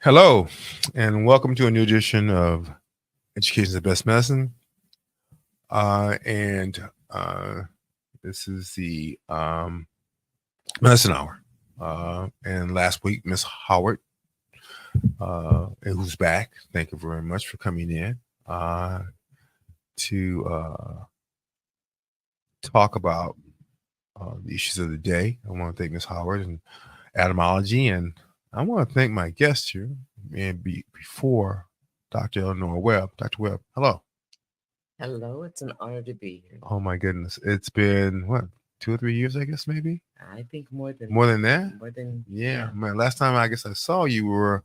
Hello, and welcome to a new edition of Education is the Best Medicine. And this is the Medicine Hour. And last week, Miss Howard, who's back, thank you very much for coming in to talk about the issues of the day. I want to thank Miss Howard and etymology, and I want to thank my guest here, and before Dr. Eleanor Webb. Dr. Webb, hello. Hello, it's an honor to be here. Oh my goodness, it's been what, 2 or 3 years, I guess, maybe I think more than that. more than Yeah, man. Last time I guess I saw you were,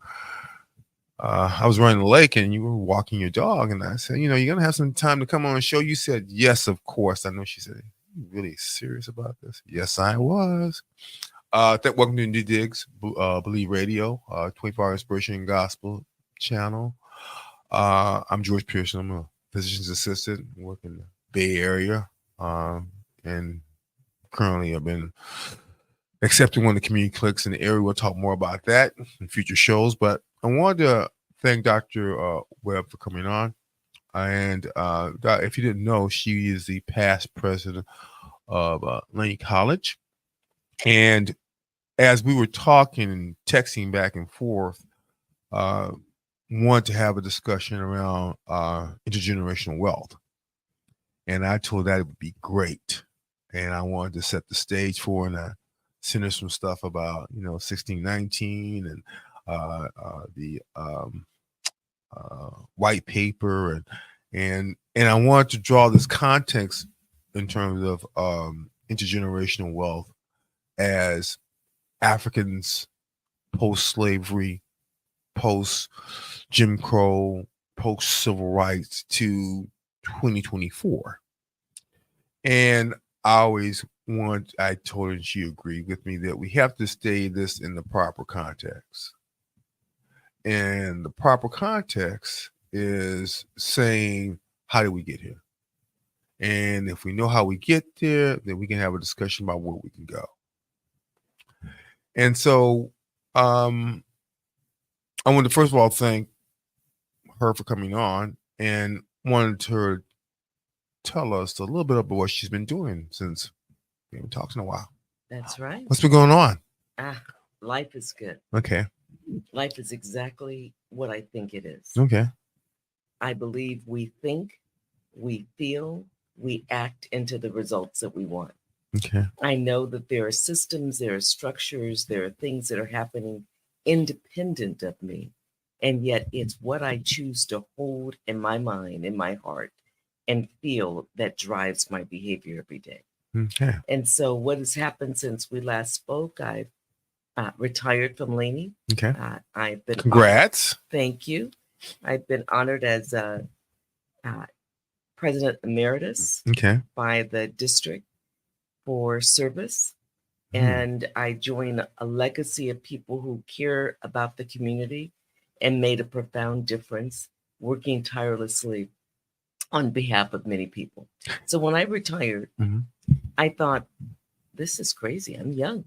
I was running the lake and you were walking your dog, and I said, you're gonna have some time to come on the show. You said yes, of course. I know. She said, "You really serious about this?" Yes, I was. Welcome to New Digs, Believe Radio, 24-hour inspiration and gospel channel. I'm George Pearson. I'm a physician's assistant, work in the Bay Area, and currently I've been accepting one of the community clinics in the area. We'll talk more about that in future shows. But I wanted to thank Dr. Webb for coming on. And if you didn't know, she is the past president of Lane College. And as we were talking and texting back and forth, wanted to have a discussion around intergenerational wealth. And I told that it would be great. And I wanted to set the stage for, and I sent her some stuff about, 1619 and the white paper. And I wanted to draw this context in terms of intergenerational wealth as Africans post-slavery, post-Jim Crow, post-civil rights to 2024. And I told her, and she agreed with me, that we have to stay this in the proper context. And the proper context is saying, how did we get here? And if we know how we get there, then we can have a discussion about where we can go. And so I want to first of all thank her for coming on, and wanted her to tell us a little bit about what she's been doing since we haven't talked in a while. That's right. What's been going on? Life is good. Okay. Life is exactly what I think it is. Okay. I believe we think, we feel, we act into the results that we want. Okay. I know that there are systems, there are structures, there are things that are happening independent of me. And yet it's what I choose to hold in my mind, in my heart, and feel that drives my behavior every day. Okay. And so what has happened since we last spoke, I've retired from Laney. Okay. I've been Congrats. Thank you. I've been honored as President Emeritus by the district for service. And I join a legacy of people who care about the community and made a profound difference, working tirelessly on behalf of many people. So when I retired, I thought, this is crazy. I'm young.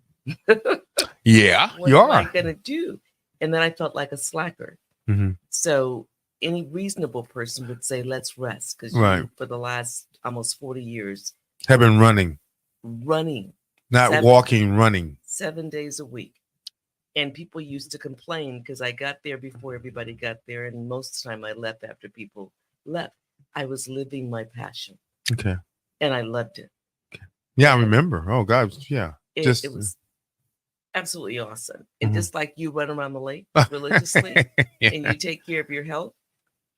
Yeah, what am I going to do? And then I felt like a slacker. So any reasonable person would say, let's rest. Because for the last almost 40 years have been running. Not walking, running. 7 days a week. And people used to complain because I got there before everybody got there. And most of the time I left after people left. I was living my passion. Okay. And I loved it. Okay. Yeah, I remember. Oh, God. Yeah. It was absolutely awesome. And just like you run around the lake religiously and you take care of your health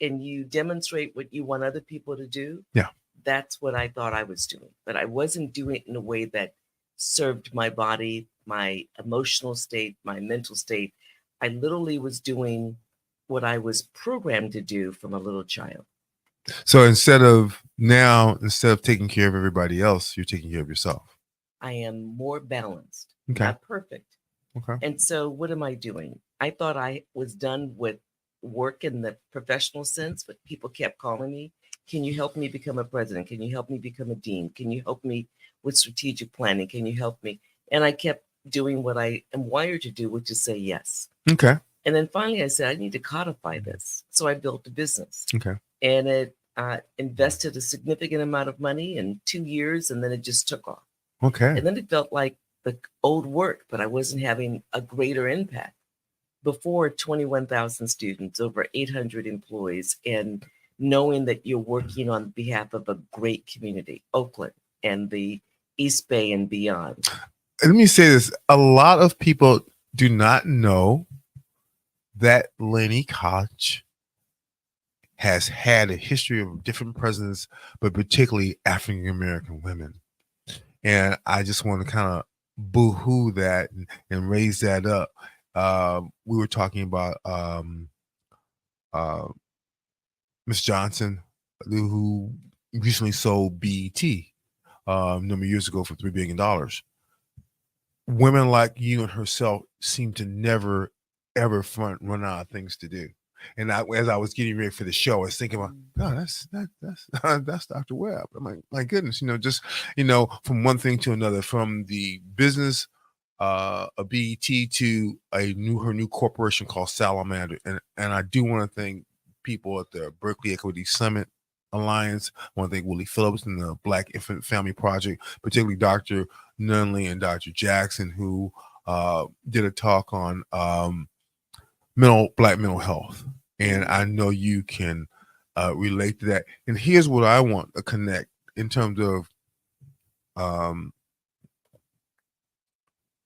and you demonstrate what you want other people to do. Yeah. That's what I thought I was doing. But I wasn't doing it in a way that served my body, my emotional state, my mental state. I literally was doing what I was programmed to do from a little child. So instead of taking care of everybody else, you're taking care of yourself. I am more balanced, okay. Not perfect. Okay. And so what am I doing? I thought I was done with work in the professional sense, but people kept calling me. Can you help me become a president? Can you help me become a dean? Can you help me with strategic planning? Can you help me? And I kept doing what I am wired to do, which is say yes. Okay. And then finally I said, I need to codify this. So I built a business. Okay. And it invested a significant amount of money in 2 years, and then it just took off. Okay. And then it felt like the old work, but I wasn't having a greater impact. Before 21,000 students, over 800 employees, and knowing that you're working on behalf of a great community, Oakland and the East Bay and beyond. Let me say this. A lot of people do not know that Laney College has had a history of different presidents, but particularly African American women. And I just want to kind of boo-hoo that and raise that up. We were talking about Miss Johnson, who recently sold BET a number of years ago for $3 billion. Women like you and herself seem to never, ever run out of things to do. And as I was getting ready for the show, I was thinking about, oh, that's Dr. Webb. I'm like, my goodness, just from one thing to another, from the business a BET to her new corporation called Salamander. And I do want to thank people at the Berkeley Equity Summit Alliance. I want to thank Willie Phillips and the Black Infant Family Project, particularly Dr. Nunley and Dr. Jackson, who did a talk on Black mental health. And I know you can relate to that. And here's what I want to connect in terms of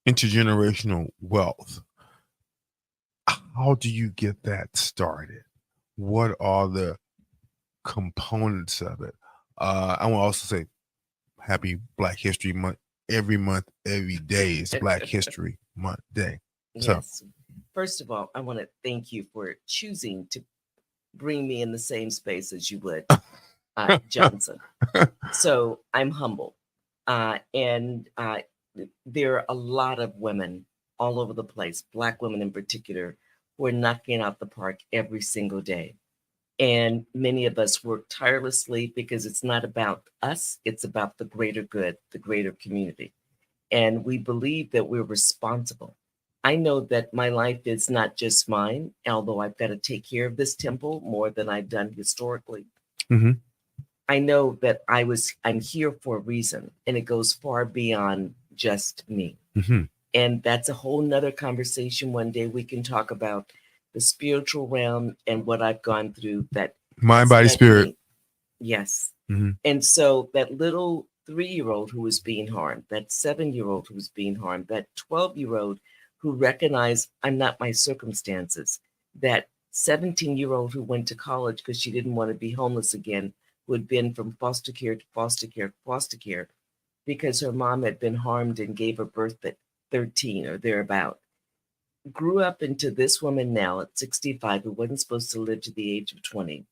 intergenerational wealth. How do you get that started? What are the components of it? I want to also say happy Black History Month. Every month, every day is Black History Month Day. Yes. So, first of all, I want to thank you for choosing to bring me in the same space as you would, Johnson. So I'm humble. And there are a lot of women all over the place, Black women in particular, who are knocking out the park every single day. And many of us work tirelessly because it's not about us, it's about the greater good, the greater community. And we believe that we're responsible. I know that my life is not just mine, although I've got to take care of this temple more than I've done historically. Mm-hmm. I know that I'm here for a reason, and it goes far beyond just me. Mm-hmm. And that's a whole nother conversation. One day we can talk about the spiritual realm and what I've gone through. That mind, body, spirit. Yes. Mm-hmm. And so that little 3-year-old who was being harmed, that 7-year-old who was being harmed, that 12-year-old who recognized I'm not my circumstances, that 17-year-old who went to college because she didn't want to be homeless again, who had been from foster care to foster care to foster care because her mom had been harmed and gave her birth at 13 or thereabout, grew up into this woman now at 65 who wasn't supposed to live to the age of 20,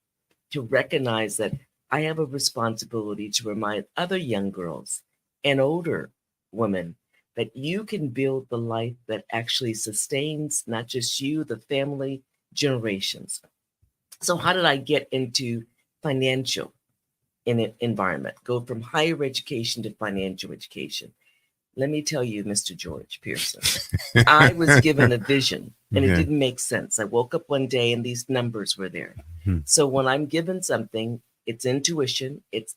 to recognize that I have a responsibility to remind other young girls and older women that you can build the life that actually sustains not just you, the family, generations. So how did I get into financial environment, go from higher education to financial education? Let me tell you, Mr. George Pearson, I was given a vision and it didn't make sense. I woke up one day and these numbers were there. So when I'm given something, it's intuition. It's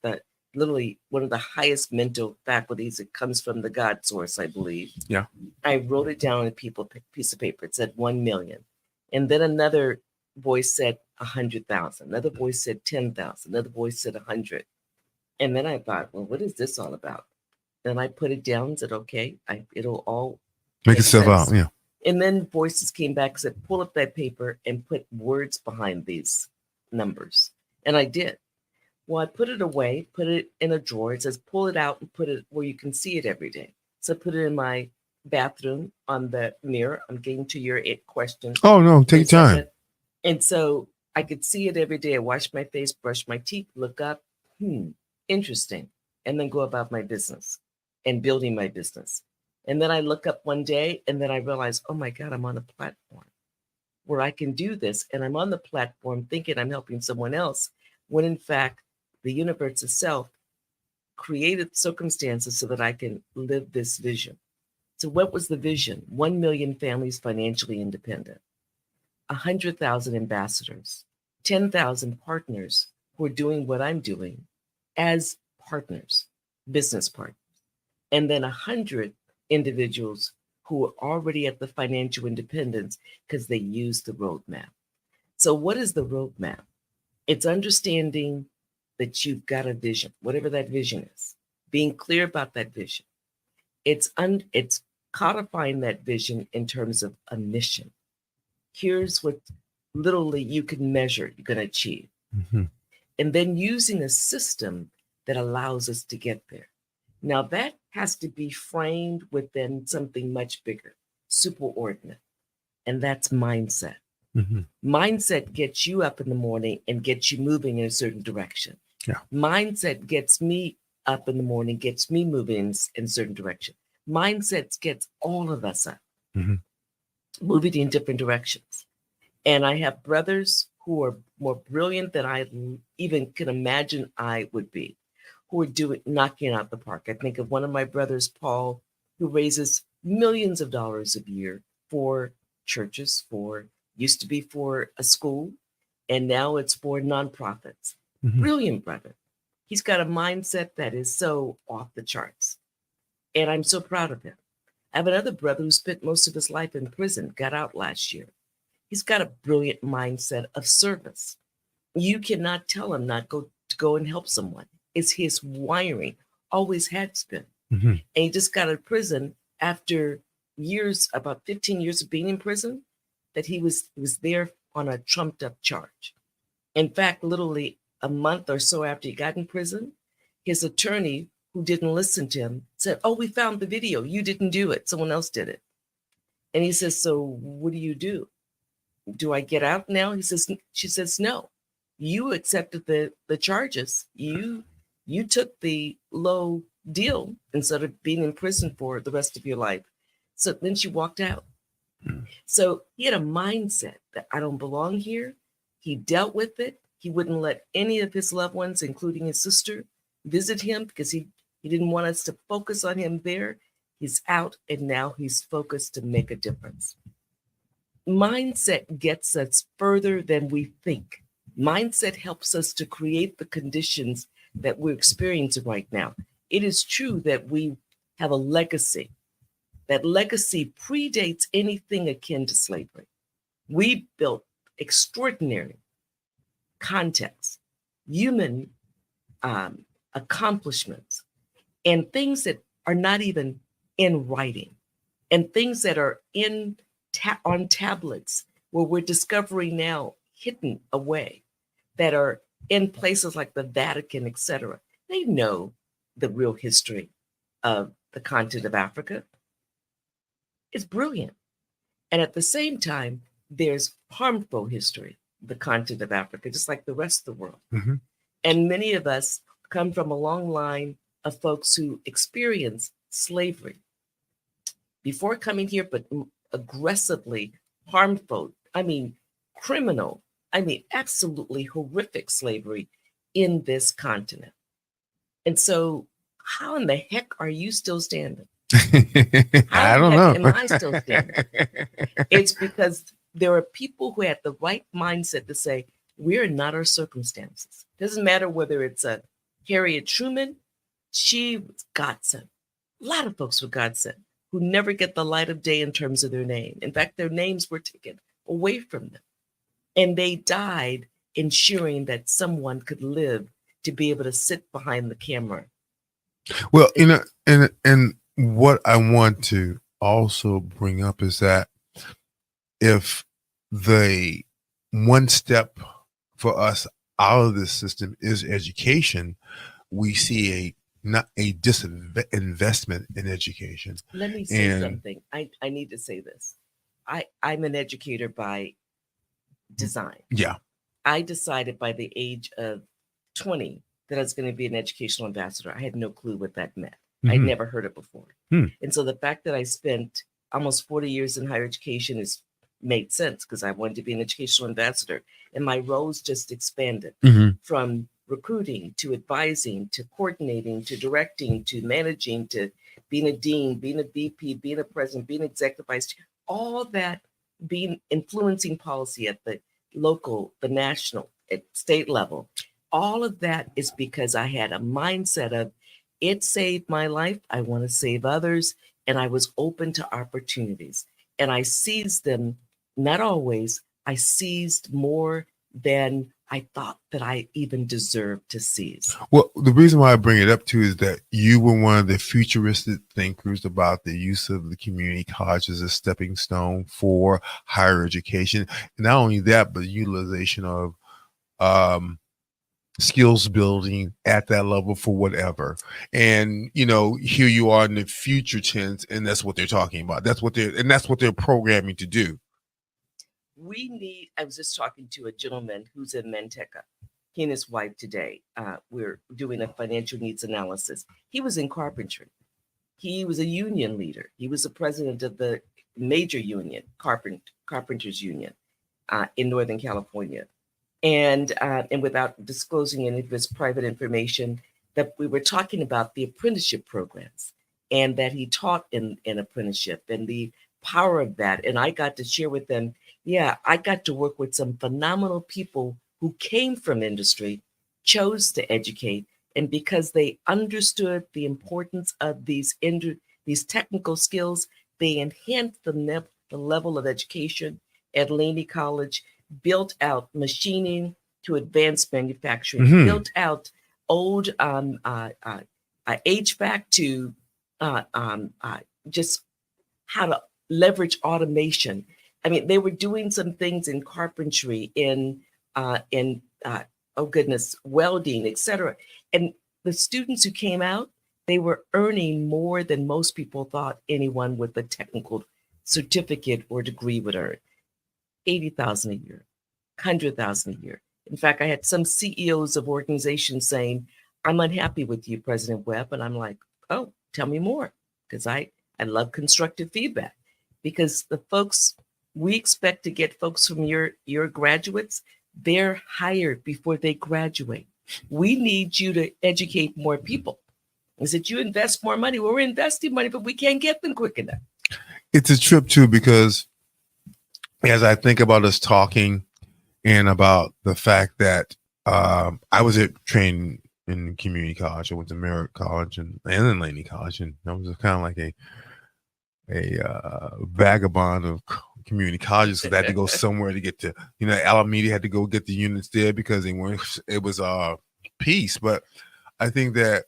literally one of the highest mental faculties. It comes from the God source, I believe. Yeah. I wrote it down on a piece of paper. It said 1 million. And then another voice said 100,000. Another voice said 10,000. Another voice said 100. And then I thought, well, what is this all about? Then I put it down and said, okay, it'll all make itself out. Yeah. And then voices came back and said, pull up that paper and put words behind these numbers. And I did. Well, I put it away, put it in a drawer. It says, pull it out and put it where you can see it every day. So I put it in my bathroom on the mirror. I'm getting to your question. Oh, no, take your time. And so I could see it every day. I wash my face, brush my teeth, look up. Interesting. And then go about my business and building my business. And then I look up one day and then I realize, oh my God, I'm on a platform where I can do this. And I'm on the platform thinking I'm helping someone else, when in fact, the universe itself created circumstances so that I can live this vision. So what was the vision? 1 million families financially independent. 100,000 ambassadors, 10,000 partners who are doing what I'm doing as partners, business partners, and then 100 individuals who are already at the financial independence because they use the roadmap. So what is the roadmap? It's understanding that you've got a vision, whatever that vision is, being clear about that vision. It's codifying that vision in terms of a mission. Here's what literally you can measure, you're going to achieve. Mm-hmm. And then using a system that allows us to get there. Now that has to be framed within something much bigger, superordinate, and that's mindset. Mm-hmm. Mindset gets you up in the morning and gets you moving in a certain direction. Yeah. Mindset gets me up in the morning, gets me moving in a certain direction. Mindset gets all of us up, mm-hmm. moving in different directions. And I have brothers who are more brilliant than I even can imagine I would be, who are knocking out the park. I think of one of my brothers, Paul, who raises millions of dollars a year for churches, used to be for a school, and now it's for nonprofits. Mm-hmm. Brilliant brother. He's got a mindset that is so off the charts. And I'm so proud of him. I have another brother who spent most of his life in prison, got out last year. He's got a brilliant mindset of service. You cannot tell him not to go and help someone. It's his wiring, always has been. Mm-hmm. And he just got out of prison after years, about 15 years of being in prison, that he was there on a trumped up charge. In fact, literally a month or so after he got in prison, his attorney, who didn't listen to him, said, "Oh, we found the video. You didn't do it. Someone else did it." And he says, "So what do you do? Do I get out now?" She says, "No, you accepted the charges. You took the low deal instead of being in prison for the rest of your life." So then she walked out. So he had a mindset that I don't belong here. He dealt with it. He wouldn't let any of his loved ones, including his sister, visit him because he didn't want us to focus on him there. He's out and now he's focused to make a difference. Mindset gets us further than we think. Mindset helps us to create the conditions that we're experiencing right now. It is true that we have a legacy. That legacy predates anything akin to slavery. We built extraordinary context, human accomplishments, and things that are not even in writing, and things that are on tablets where we're discovering now hidden away, that are in places like the Vatican, etc. They know the real history of the continent of Africa. It's brilliant. And at the same time, there's harmful history, the continent of Africa, just like the rest of the world. Mm-hmm. And many of us come from a long line of folks who experienced slavery before coming here, but aggressively harmful, criminal, absolutely horrific slavery in this continent. And so how in the heck are you still standing? I don't know. Am I still standing? It's because there are people who had the right mindset to say, we're not our circumstances. Doesn't matter whether it's a Harriet Truman, she was godsend. A lot of folks were godsend who never get the light of day in terms of their name. In fact, their names were taken away from them. And they died ensuring that someone could live to be able to sit behind the camera. Well, and what I want to also bring up is that if the one step for us out of this system is education, we see not a disinvestment in education. Let me say something. I need to say this. I'm an educator by design. Yeah. I decided by the age of 20 that I was going to be an educational ambassador. I had no clue what that meant. Mm-hmm. I'd never heard it before. And so the fact that I spent almost 40 years in higher education made sense because I wanted to be an educational ambassador. And my roles just expanded from recruiting to advising to coordinating to directing to managing to being a dean, being a VP, being a president, being executive vice chair. All that being influencing policy at the local, the national, at state level. All of that is because I had a mindset of it saved my life. I want to save others. And I was open to opportunities. And I seized them, not always, I seized more than I thought that I even deserved to seize. Well, the reason why I bring it up too is that you were one of the futuristic thinkers about the use of the community college as a stepping stone for higher education. And not only that, but utilization of skills building at that level for whatever. And here you are in the future tense, and that's what they're talking about. That's what they're programming to do. I was just talking to a gentleman who's in Manteca. He and his wife today, we're doing a financial needs analysis. He was in carpentry. He was a union leader. He was the president of the major union, Carpenters Union, in Northern California. And without disclosing any of his private information, that we were talking about the apprenticeship programs and that he taught in apprenticeship and the power of that. And I got to share with them, I got to work with some phenomenal people who came from industry, chose to educate, and because they understood the importance of these technical skills, they enhanced the level of education at Laney College, built out machining to advanced manufacturing, built out old HVAC to just how to leverage automation. I mean, they were doing some things in carpentry, in welding, etc. And the students who came out, they were earning more than most people thought anyone with a technical certificate or degree would earn. $80,000 a year, $100,000 a year. In fact, I had some CEOs of organizations saying, "I'm unhappy with you, President Webb." And I'm like, "Oh, tell me more," because I love constructive feedback. Because the folks, we expect to get folks from your graduates, they're hired before they graduate. We need you to educate more people. Is that you invest more money? Well, we're investing money, but we can't get them quick enough. It's a trip too, because as I think about us talking and about the fact that I was trained in community college. I went to Merritt College and then Laney College, and I was kind of like a vagabond of community colleges, because I had to go somewhere to get to, Alameda had to go get the units there because it was peace. But I think that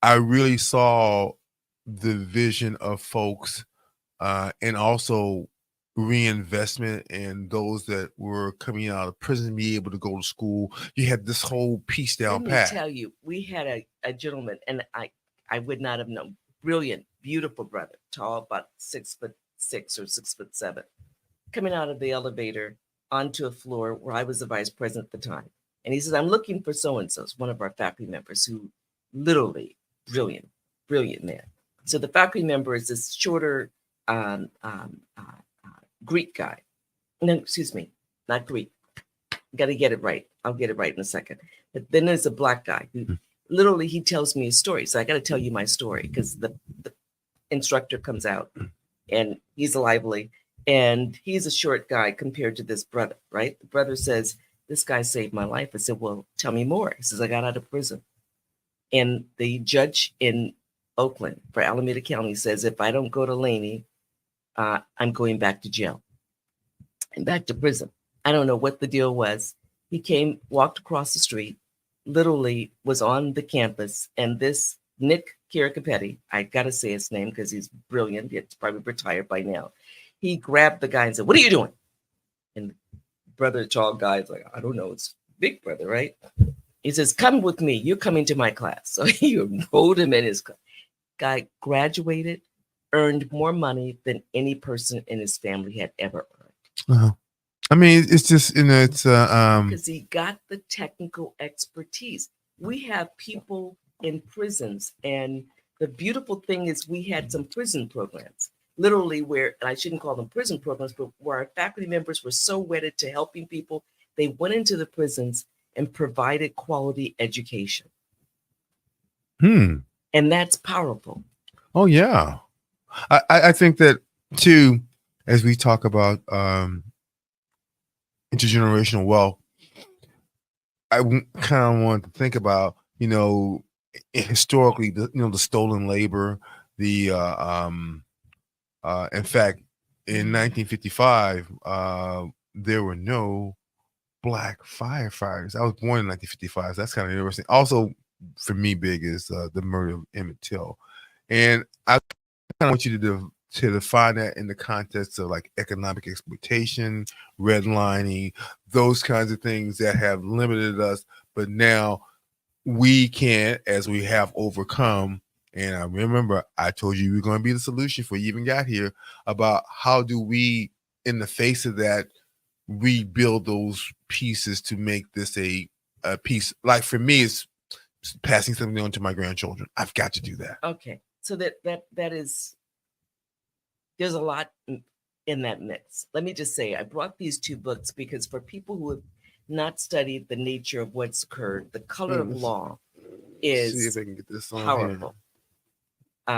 I really saw the vision of folks and also reinvestment in those that were coming out of prison, be able to go to school. You had this whole piece down pat. Let me tell you, we had a gentleman, and I would not have known. Brilliant, beautiful brother, tall, about 6'6" or 6'7", coming out of the elevator onto a floor where I was the vice president at the time. And he says, "I'm looking for so-and-so," one of our faculty members, who literally brilliant man. So the faculty member is this shorter Greek guy. No, excuse me, not Greek. Got to get it right. I'll get it right in a second. But then there's a black guy who literally, he tells me a story. So I got to tell you my story, because the instructor comes out and he's lively and he's a short guy compared to this brother, right? The brother says, "This guy saved my life." I said, "Well, tell me more." He says, "I got out of prison." And the judge in Oakland for Alameda County says, if I don't go to Laney, I'm going back to jail and back to prison. I don't know what the deal was. He walked across the street, literally was on the campus, and this Nick Kiracapetti, I got to say his name because he's brilliant. He's probably retired by now. He grabbed the guy and said, "What are you doing?" And brother, tall guy, is like, "I don't know. It's big brother, right?" He says, "Come with me. You're coming to my class." So he enrolled him in his class. Guy graduated, earned more money than any person in his family had ever earned. Uh-huh. I mean, it's just, it's because he got the technical expertise. We have people in prisons, and the beautiful thing is we had some prison programs, literally where, and I shouldn't call them prison programs, but where our faculty members were so wedded to helping people, they went into the prisons and provided quality education. And that's powerful. Oh, yeah. I think that, too, as we talk about intergenerational wealth, I kind of want to think about, historically, the stolen labor, the in fact, in 1955, there were no black firefighters. I was born in 1955. So that's kind of interesting. Also, for me, big is the murder of Emmett Till, and I kind of want you to define that in the context of like economic exploitation, redlining, those kinds of things that have limited us, but now we can, as we have overcome. And I remember I told you were going to be the solution before you even got here about how do we, in the face of that, rebuild those pieces to make this a piece. Like for me, it's passing something on to my grandchildren. I've got to do that. Okay, so that is, there's a lot in that mix. Let me just say, I brought these two books because for people who have not studied the nature of what's occurred, The Color of Law is see if I can get this on powerful.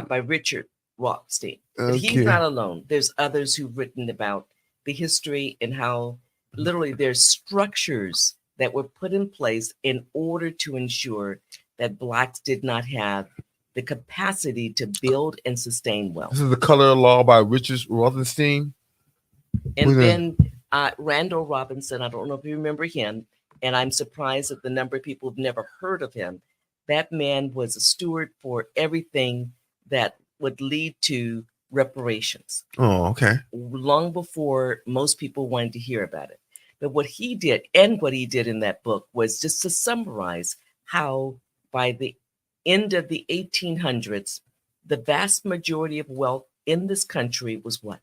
By Richard Rothstein. But Okay. he's not alone. There's others who've written about the history and how literally there's structures that were put in place in order to ensure that Blacks did not have the capacity to build and sustain wealth. This is The Color of Law by Richard Rothstein. And then Randall Robinson, I don't know if you remember him, and I'm surprised at the number of people who've never heard of him. That man was a steward for everything that would lead to reparations. Oh, okay. Long before most people wanted to hear about it. But what he did, and what he did in that book, was just to summarize how by the end of the 1800s, the vast majority of wealth in this country was what?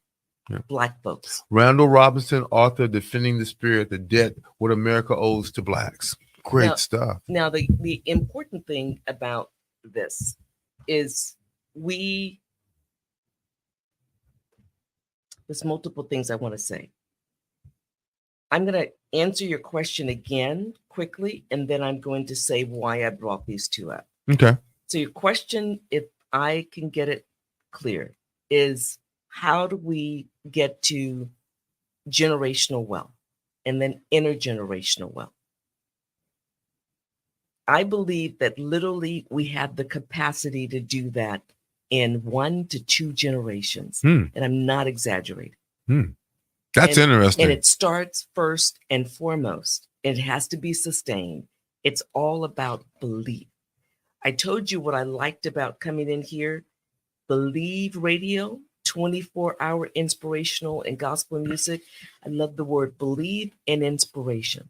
Yeah. Black folks. Randall Robinson, author, Defending the Spirit, the Debt What America Owes to Blacks. Great stuff. Now, the important thing about this is there's multiple things I want to say. I'm going to answer your question again quickly, and then I'm going to say why I brought these two up. Okay. So your question, if I can get it clear, is how do we get to generational wealth and then intergenerational wealth? I believe that literally we have the capacity to do that in 1 to 2 generations. And I'm not exaggerating. That's interesting. And it starts first and foremost. It has to be sustained. It's all about belief. I told you what I liked about coming in here. Believe Radio, 24-hour inspirational and gospel music. I love the word believe and inspiration.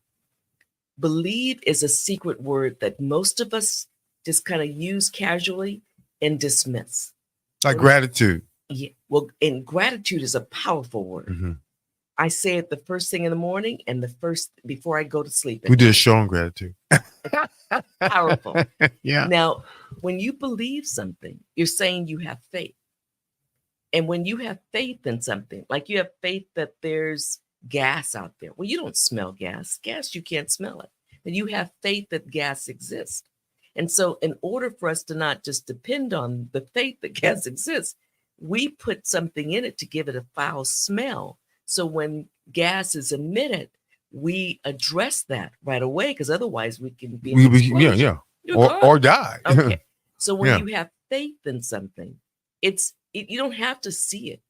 Believe is a secret word that most of us just kind of use casually and dismiss. Like gratitude. Yeah. Well, and gratitude is a powerful word. I say it the first thing in the morning and before I go to sleep. We did a show on gratitude. Powerful. Yeah. Now, when you believe something, you're saying you have faith. And when you have faith in something, like you have faith that there's gas out there. Well, you don't smell gas. Gas, you can't smell it. But you have faith that gas exists. And so in order for us to not just depend on the faith that gas exists, we put something in it to give it a foul smell. So when gas is emitted, we address that right away, because otherwise we can be or die. Okay. So when you have faith in something, you don't have to see it.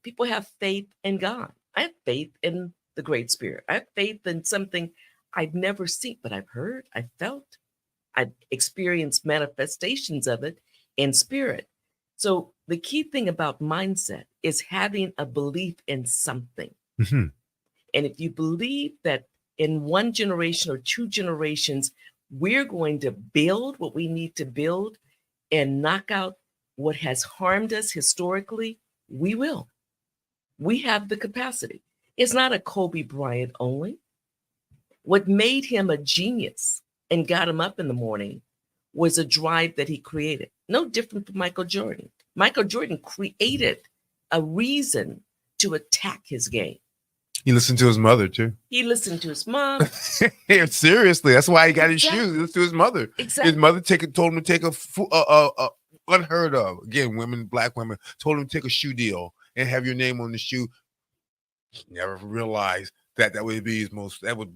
People have faith in God. I have faith in the Great Spirit. I have faith in something I've never seen, but I've heard, I've felt, I've experienced manifestations of it in spirit. So the key thing about mindset is having a belief in something. And if you believe that in 1 generation or 2 generations, we're going to build what we need to build and knock out what has harmed us historically, we will. We have the capacity. It's not a Kobe Bryant only. What made him a genius and got him up in the morning was a drive that he created. No different from Michael Jordan. Michael Jordan created a reason to attack his game. He listened to his mother too. He listened to his mom. Yeah, seriously, that's why he got his shoes. He listened to his mother. Exactly. His mother told him to take a unheard of, again, black women told him to take a shoe deal and have your name on the shoe. He never realized that would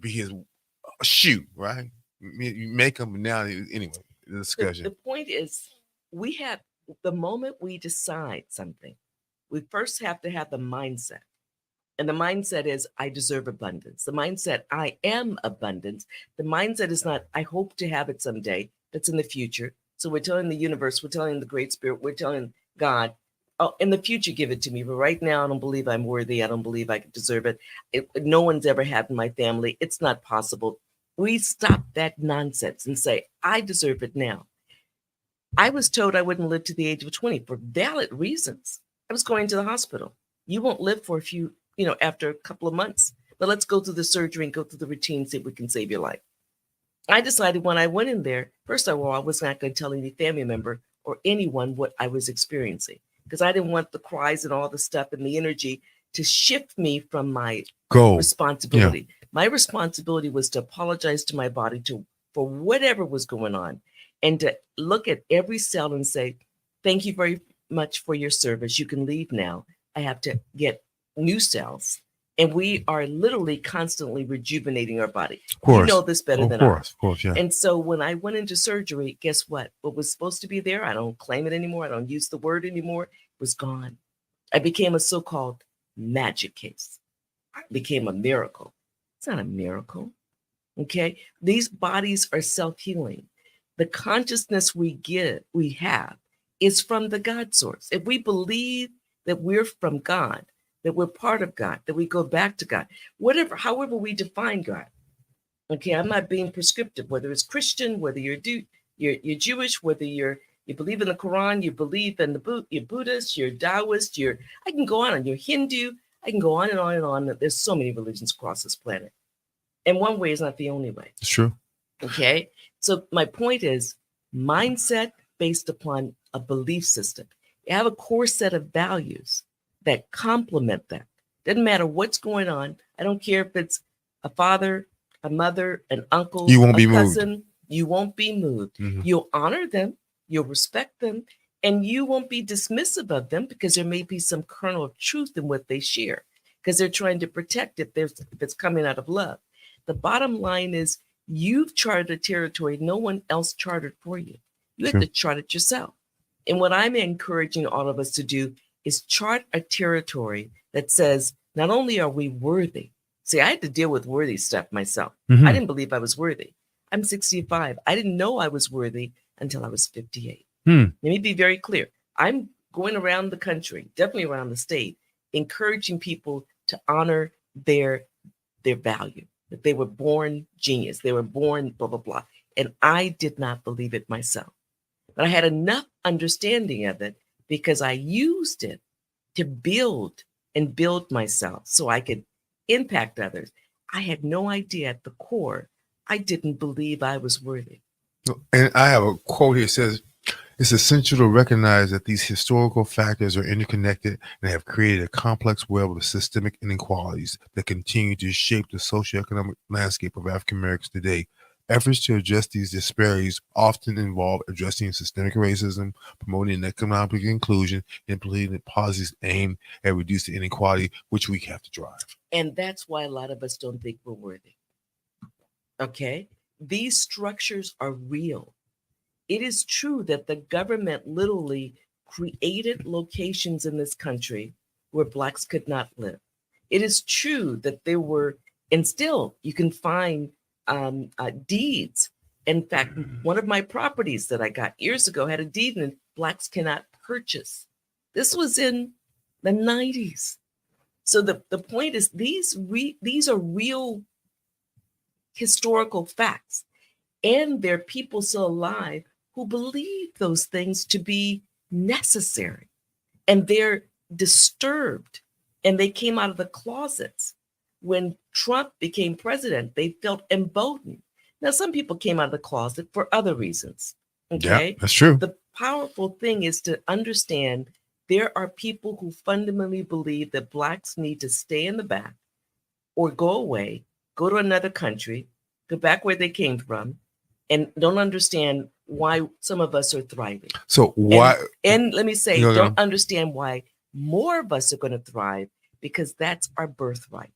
be his shoe, right? You make him now. Anyway, the discussion. The point is, we have the moment we decide something, we first have to have the mindset. And the mindset is, I deserve abundance. The mindset, I am abundance. The mindset is not, I hope to have it someday. That's in the future. So we're telling the universe, we're telling the Great Spirit, we're telling God, oh, in the future, give it to me. But right now, I don't believe I'm worthy. I don't believe I deserve it. No one's ever had in my family. It's not possible. We stop that nonsense and say, I deserve it now. I was told I wouldn't live to the age of 20 for valid reasons. I was going to the hospital. You won't live for a few, after a couple of months. But let's go through the surgery and go through the routine, see if we can save your life. I decided when I went in there, first of all, I was not going to tell any family member or anyone what I was experiencing, because I didn't want the cries and all the stuff and the energy to shift me from my responsibility. Yeah. My responsibility was to apologize to my body for whatever was going on, and to look at every cell and say, thank you very much for your service. You can leave now. I have to get new cells. And we are literally constantly rejuvenating our body. Of course. You know this better than I. Of course, yeah. And so when I went into surgery, guess what? What was supposed to be there, I don't claim it anymore. I don't use the word anymore. Was gone. I became a so-called magic case. I became a miracle. It's not a miracle. Okay? These bodies are self-healing. The consciousness we have is from the God source. If we believe that we're from God, that we're part of God, that we go back to God, however we define God. Okay, I'm not being prescriptive, whether it's Christian, whether you're Jewish, whether you believe in the Quran, you believe in you're Buddhist, you're Taoist, I can go on, and you're Hindu, I can go on and on and on. There's so many religions across this planet. And one way is not the only way. It's true. Okay, so my point is mindset based upon a belief system. You have a core set of values that complement that. Doesn't matter what's going on. I don't care if it's a father, a mother, an uncle, you won't be cousin. Moved. You won't be moved. Mm-hmm. You'll honor them. You'll respect them. And you won't be dismissive of them, because there may be some kernel of truth in what they share, because they're trying to protect it if it's coming out of love. The bottom line is, you've charted a territory no one else charted for you. You have to chart it yourself. And what I'm encouraging all of us to do is chart a territory that says, not only are we worthy. See, I had to deal with worthy stuff myself. Mm-hmm. I didn't believe I was worthy. I'm 65. I didn't know I was worthy until I was 58. Let me be very clear. I'm going around the country, definitely around the state, encouraging people to honor their value, that they were born genius. They were born blah, blah, blah. And I did not believe it myself. But I had enough understanding of it, because I used it to build myself so I could impact others. I had no idea at the core, I didn't believe I was worthy. And I have a quote here that says, it's essential to recognize that these historical factors are interconnected and have created a complex web of systemic inequalities that continue to shape the socioeconomic landscape of African Americans today. Efforts to address these disparities often involve addressing systemic racism, promoting economic inclusion, and implementing policies aimed at reducing inequality, which we have to drive. And that's why a lot of us don't think we're worthy. Okay? These structures are real. It is true that the government literally created locations in this country where Blacks could not live. It is true that there were, and still you can find deeds. In fact, one of my properties that I got years ago had a deed, and Blacks cannot purchase. This was in the 90s. So the point is, these are real historical facts, and there are people still alive who believe those things to be necessary, and they're disturbed, and they came out of the closets. When Trump became president, they felt emboldened. Now, some people came out of the closet for other reasons. Okay, yeah, that's true. The powerful thing is to understand there are people who fundamentally believe that Blacks need to stay in the back or go away, go to another country, go back where they came from, and don't understand why some of us are thriving. So why? And let me say, don't understand why more of us are going to thrive, because that's our birthright.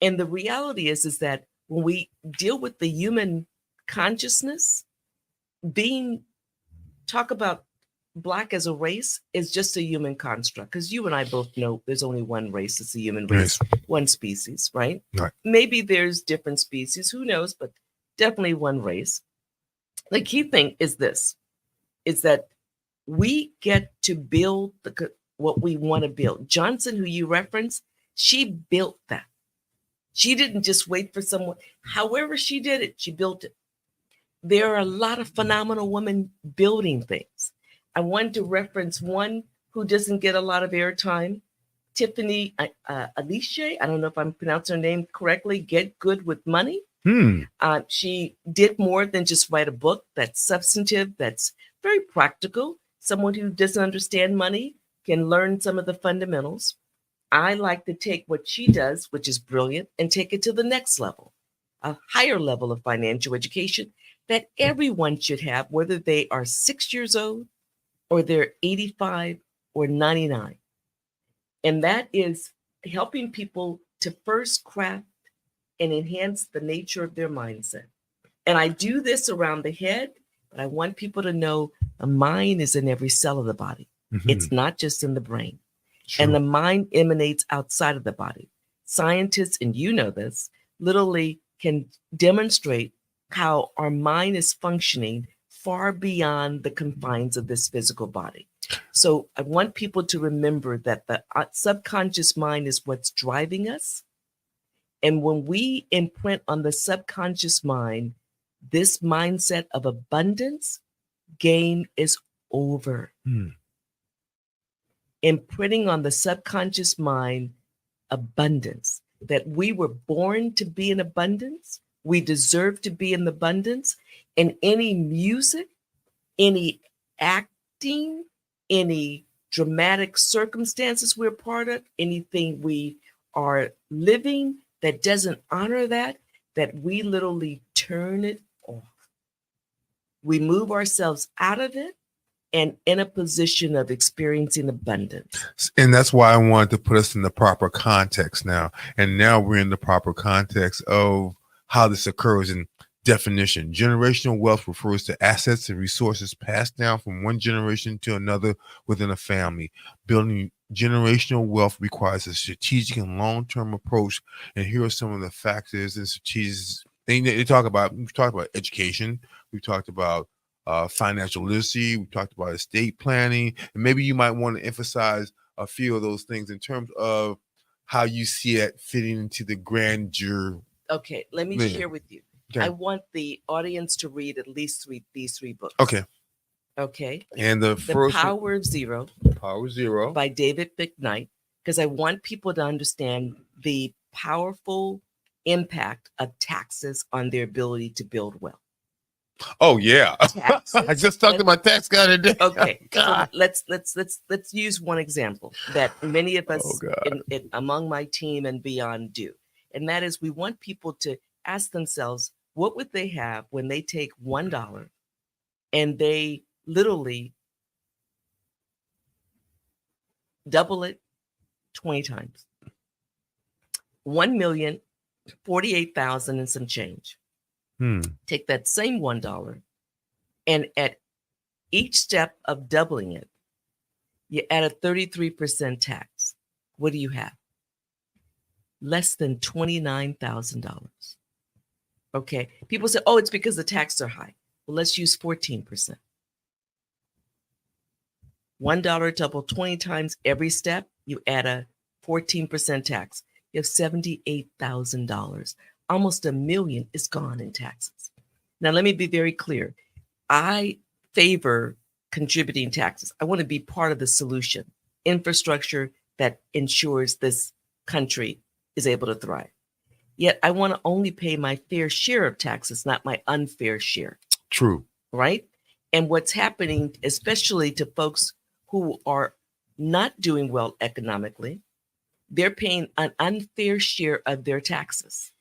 And the reality is that when we deal with the human consciousness, talk about Black as a race is just a human construct, because you and I both know there's only one race. It's the human race, one species, right? Maybe there's different species, who knows, but definitely one race. The key thing is this, is that we get to build what we want to build. Johnson, who you referenced, she built that. She didn't just wait for someone. However she did it, she built it. There are a lot of phenomenal women building things. I wanted to reference one who doesn't get a lot of airtime, Tiffany Alice. I don't know if I'm pronouncing her name correctly. Get Good with Money. She did more than just write a book that's substantive, that's very practical. Someone who doesn't understand money can learn some of the fundamentals. I like to take what she does, which is brilliant, and take it to the next level, a higher level of financial education that everyone should have, whether they are 6 years old or they're 85 or 99. And that is helping people to first craft and enhance the nature of their mindset. And I do this around the head, but I want people to know the mind is in every cell of the body. It's not just in the brain. Sure. And the mind emanates outside of the body. Scientists, and you know this, literally can demonstrate how our mind is functioning far beyond the confines of this physical body. So I want people to remember that the subconscious mind is what's driving us. And when we imprint on the subconscious mind this mindset of abundance, game is over. Imprinting on the subconscious mind abundance, that we were born to be in abundance, we deserve to be in abundance, and any music, any acting, any dramatic circumstances we're part of, anything we are living that doesn't honor that we literally turn it off. We move ourselves out of it and in a position of experiencing abundance. And that's why I wanted to put us in the proper context now. And now we're in the proper context of how this occurs in definition. Generational wealth refers to assets and resources passed down from one generation to another within a family. Building generational wealth requires a strategic and long-term approach. And here are some of the factors and strategies. We've talked about education. We've talked about financial literacy. We talked about estate planning, and maybe you might want to emphasize a few of those things in terms of how you see it fitting into the grandeur. Okay, let me share with you. Okay. I want the audience to read at least these three books. Okay. And the first Power of Zero. Power of Zero by David McKnight, because I want people to understand the powerful impact of taxes on their ability to build wealth. Oh yeah, I just talked to my tax guy today. Okay, so let's use one example that many of us among my team and beyond do, and that is we want people to ask themselves, what would they have when they take $1 and they literally double it 20 times? 1,048,000 and some change. Take that same $1 and at each step of doubling it, you add a 33% tax. What do you have? Less than $29,000. Okay. People say, oh, it's because the taxes are high. Well, let's use 14%. $1 double 20 times every step, you add a 14% tax. You have $78,000. Almost $1 million is gone in taxes. Now, let me be very clear. I favor contributing taxes. I want to be part of the solution, infrastructure that ensures this country is able to thrive. Yet I want to only pay my fair share of taxes, not my unfair share. True. Right? And what's happening, especially to folks who are not doing well economically, they're paying an unfair share of their taxes.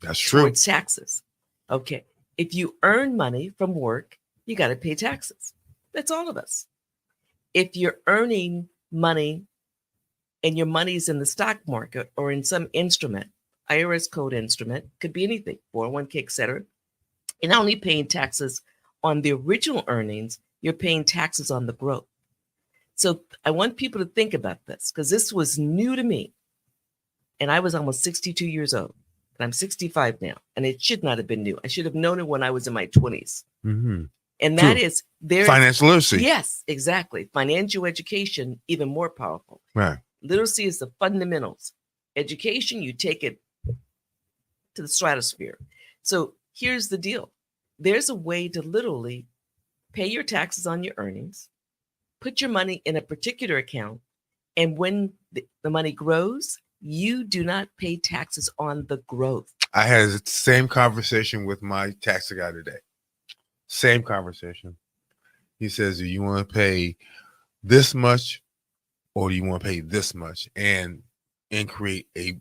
That's true. Towards taxes. Okay. If you earn money from work, you got to pay taxes. That's all of us. If you're earning money and your money's in the stock market or in some instrument, IRS code instrument, could be anything, 401k, etc., you're not only paying taxes on the original earnings, you're paying taxes on the growth. So I want people to think about this because this was new to me. And I was almost 62 years old. And I'm 65 now. And it should not have been new. I should have known it when I was in my 20s. Mm-hmm. And that is their financial literacy. Yes, exactly. Financial education, even more powerful. Right. Literacy is the fundamentals. Education, you take it to the stratosphere. So here's the deal. There's a way to literally pay your taxes on your earnings, put your money in a particular account, and when the money grows, you do not pay taxes on the growth. I had the same conversation with my tax guy today. Same conversation. He says, do you want to pay this much or do you want to pay this much and create a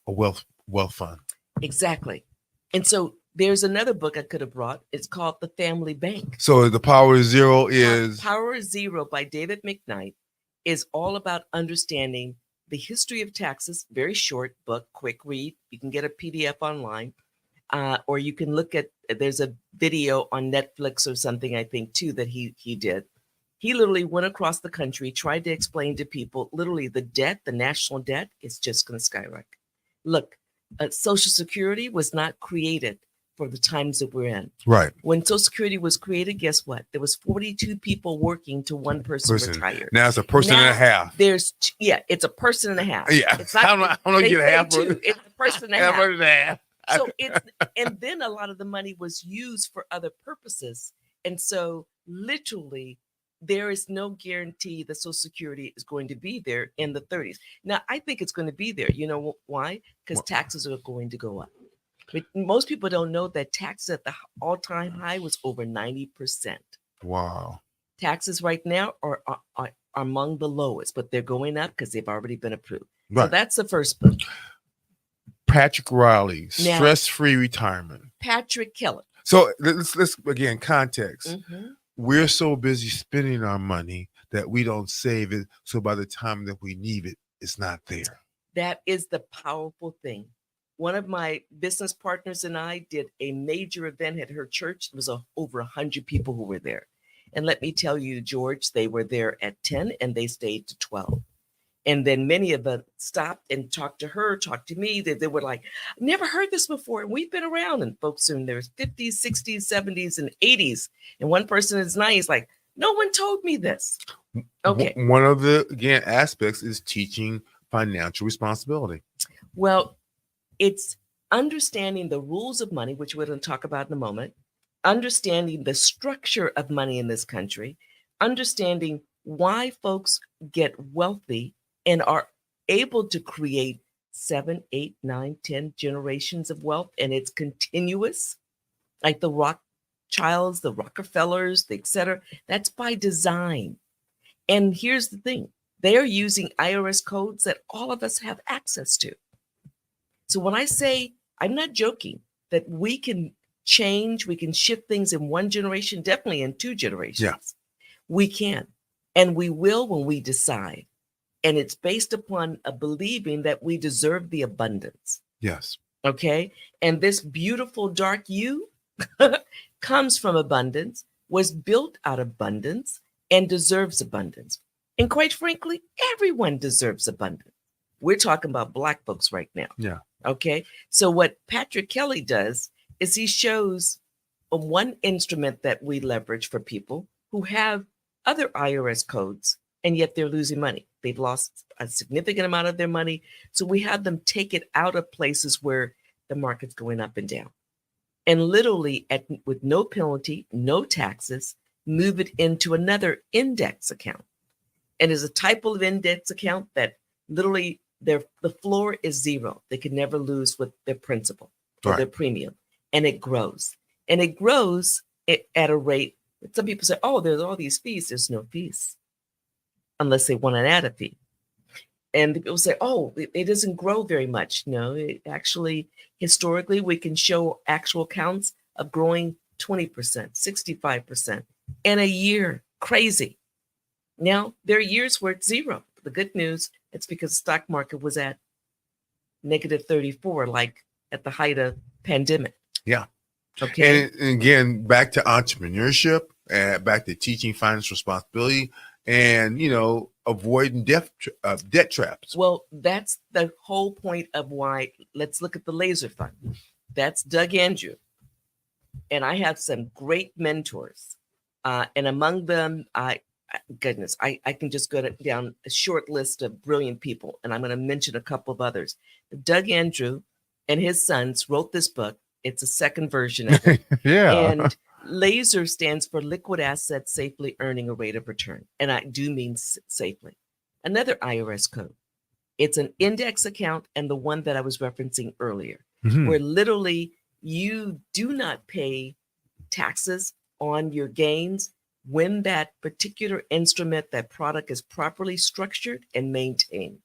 wealth fund? Exactly. And so there's another book I could have brought. It's called The Family Bank. So The Power of Zero is... Power of Zero by David McKnight is all about understanding the history of taxes. Very short book, quick read. You can get a PDF online, or you can look at, there's a video on Netflix or something, I think, too, that he did. He literally went across the country, tried to explain to people, literally the debt, the national debt is just going to skyrocket. Look, Social Security was not created for the times that we're in. Right. When Social Security was created, guess what? There was 42 people working to one person retired. Now it's a person and a half. It's a person and a half. Yeah. It's not, I don't get a half. It's a person and a half. And a half. So and then a lot of the money was used for other purposes. And so literally there is no guarantee that Social Security is going to be there in the 30s. Now, I think it's going to be there. You know why? Because taxes are going to go up. But most people don't know that taxes at the all-time high was over 90%. Wow. Taxes right now are among the lowest, but they're going up because they've already been approved. Right. So that's the first book. Patrick Riley, Stress-Free Retirement. Patrick Kelly. So let's again, context. Mm-hmm. We're so busy spending our money that we don't save it. So by the time that we need it, it's not there. That is the powerful thing. One of my business partners and I did a major event at her church. There was over 100 people who were there. And let me tell you, George, they were there at 10 and they stayed to 12. And then many of them stopped and talked to her, talked to me. They were like, never heard this before. And we've been around. And folks in their 50s, 60s, 70s, and 80s. And one person is 90, like, no one told me this. Okay. One of the, again, aspects is teaching financial responsibility. Well, it's understanding the rules of money, which we're going to talk about in a moment, understanding the structure of money in this country, understanding why folks get wealthy and are able to create 7, 8, 9, 10 generations of wealth, and it's continuous, like the Rothschilds, the Rockefellers, the et cetera. That's by design. And here's the thing. They are using IRS codes that all of us have access to. So when I say, I'm not joking, that we can change, we can shift things in one generation, definitely in 2 generations. Yeah. We can. And we will when we decide. And it's based upon a believing that we deserve the abundance. Yes. Okay. And this beautiful dark you comes from abundance, was built out of abundance, and deserves abundance. And quite frankly, everyone deserves abundance. We're talking about Black folks right now. Yeah. Okay. So what Patrick Kelly does is he shows one instrument that we leverage for people who have other IRS codes, and yet they're losing money. They've lost a significant amount of their money. So we have them take it out of places where the market's going up and down. And literally with no penalty, no taxes, move it into another index account. And it's a type of index account that literally the floor is 0. They can never lose with their principal or their premium. And it grows. And it grows at a rate. Some people say, oh, there's all these fees. There's no fees unless they want to add a fee. And people say, oh, it doesn't grow very much. No, it actually, historically, we can show actual counts of growing 20%, 65% in a year. Crazy. Now, there are years where it's 0. the good news, it's because the stock market was at negative 34, like at the height of pandemic. Yeah. Okay. And again, back to entrepreneurship, and back to teaching financial responsibility, and avoiding debt traps. Well, that's the whole point of why. Let's look at the Laser Fund. That's Doug Andrew, and I have some great mentors, and among them, I can just go down a short list of brilliant people, and I'm going to mention a couple of others. Doug Andrew and his sons wrote this book. It's a second version of it. Yeah. And LASER stands for Liquid Assets Safely Earning a Rate of Return. And I do mean safely. Another IRS code. It's an index account, and the one that I was referencing earlier, where literally you do not pay taxes on your gains when that particular instrument, that product is properly structured and maintained.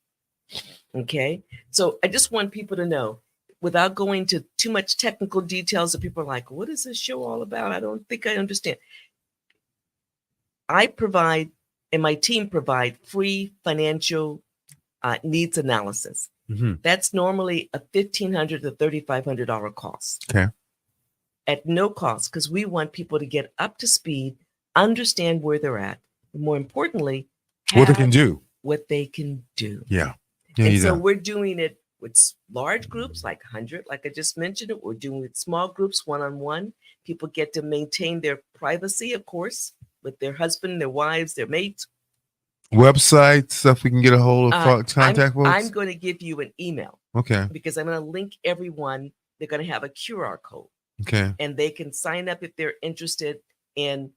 Okay. So I just want people to know, without going to too much technical details that people are like, what is this show all about? I don't think I understand. I provide, and my team provide, free financial needs analysis. That's normally a $1,500 to $3,500 cost. Okay. At no cost, because we want people to get up to speed, understand where they're at, and more importantly, what they can do. What they can do. Yeah. And so we're doing it with large groups, like 100, like I just mentioned it. We're doing it with small groups, one-on-one. People get to maintain their privacy, of course, with their husband, their wives, their mates. Websites, stuff we can get a hold of, contact folks. I'm going to give you an email. Okay. Because I'm going to link everyone. They're going to have a QR code. Okay. And they can sign up if they're interested in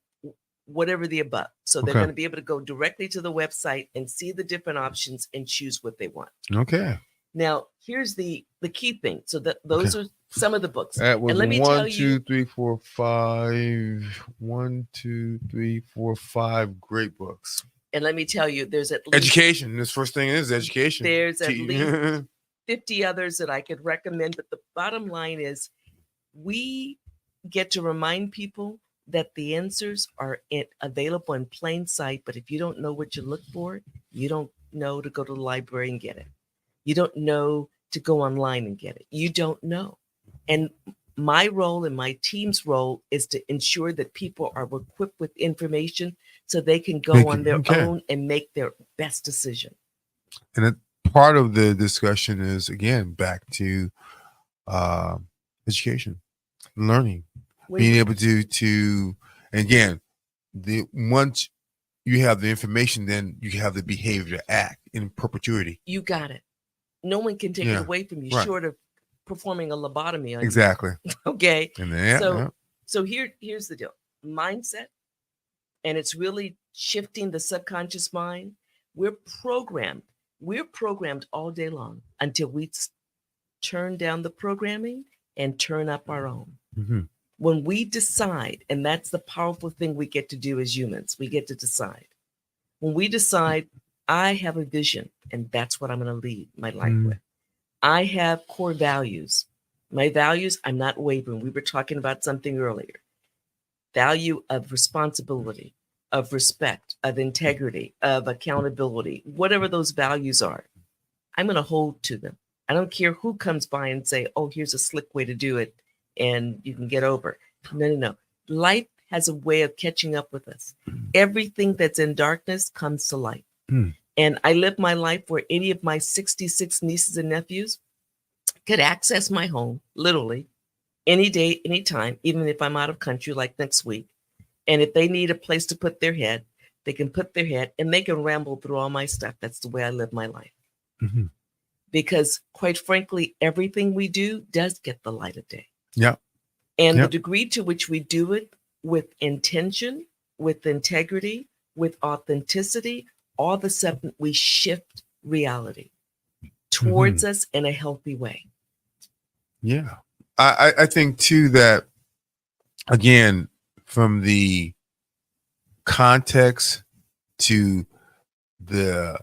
whatever the above. So they're going to be able to go directly to the website and see the different options and choose what they want. Okay. Now, here's the key thing. So those are some of the books. That was and let me 1, 2, 3, 4, 5. 1, 2, 3, 4, 5 great books. And let me tell you, there's at least education. This first thing is education. There's at least 50 others that I could recommend. But the bottom line is, we get to remind people that the answers are available in plain sight. But if you don't know what you look for, you don't know to go to the library and get it. You don't know to go online and get it. You don't know. And my role and my team's role is to ensure that people are equipped with information so they can go on their own and make their best decision. And part of the discussion is, again, back to education, learning, being able to again, once you have the information, then you have the behavior to act in perpetuity. You got it. No one can take it away from you, short of performing a lobotomy on you. Okay. And so here's the deal. Mindset, and it's really shifting the subconscious mind. We're programmed all day long until we turn down the programming and turn up our own. When we decide, and that's the powerful thing we get to do as humans, we get to decide. When we decide, I have a vision, and that's what I'm going to lead my life with. I have core values. My values, I'm not wavering. We were talking about something earlier. Value of responsibility, of respect, of integrity, of accountability, whatever those values are, I'm going to hold to them. I don't care who comes by and say, oh, here's a slick way to do it, and you can get over. No. Life has a way of catching up with us. Everything that's in darkness comes to light. And I live my life where any of my 66 nieces and nephews could access my home, literally, any day, anytime, even if I'm out of country, like next week. And if they need a place to put their head, they can put their head and they can ramble through all my stuff. That's the way I live my life. Because quite frankly, everything we do does get the light of day. And the degree to which we do it with intention, with integrity, with authenticity, all of a sudden we shift reality towards us in a healthy way. Yeah. I think too that, again, from the context to the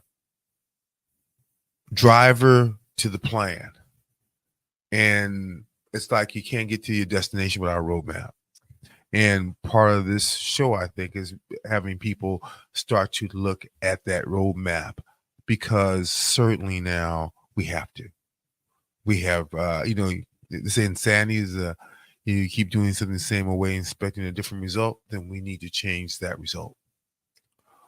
driver to the plan, and it's like you can't get to your destination without a roadmap. And part of this show, I think, is having people start to look at that roadmap because certainly now we have to. We have, they say insanity is you keep doing something the same way, expecting a different result, then we need to change that result.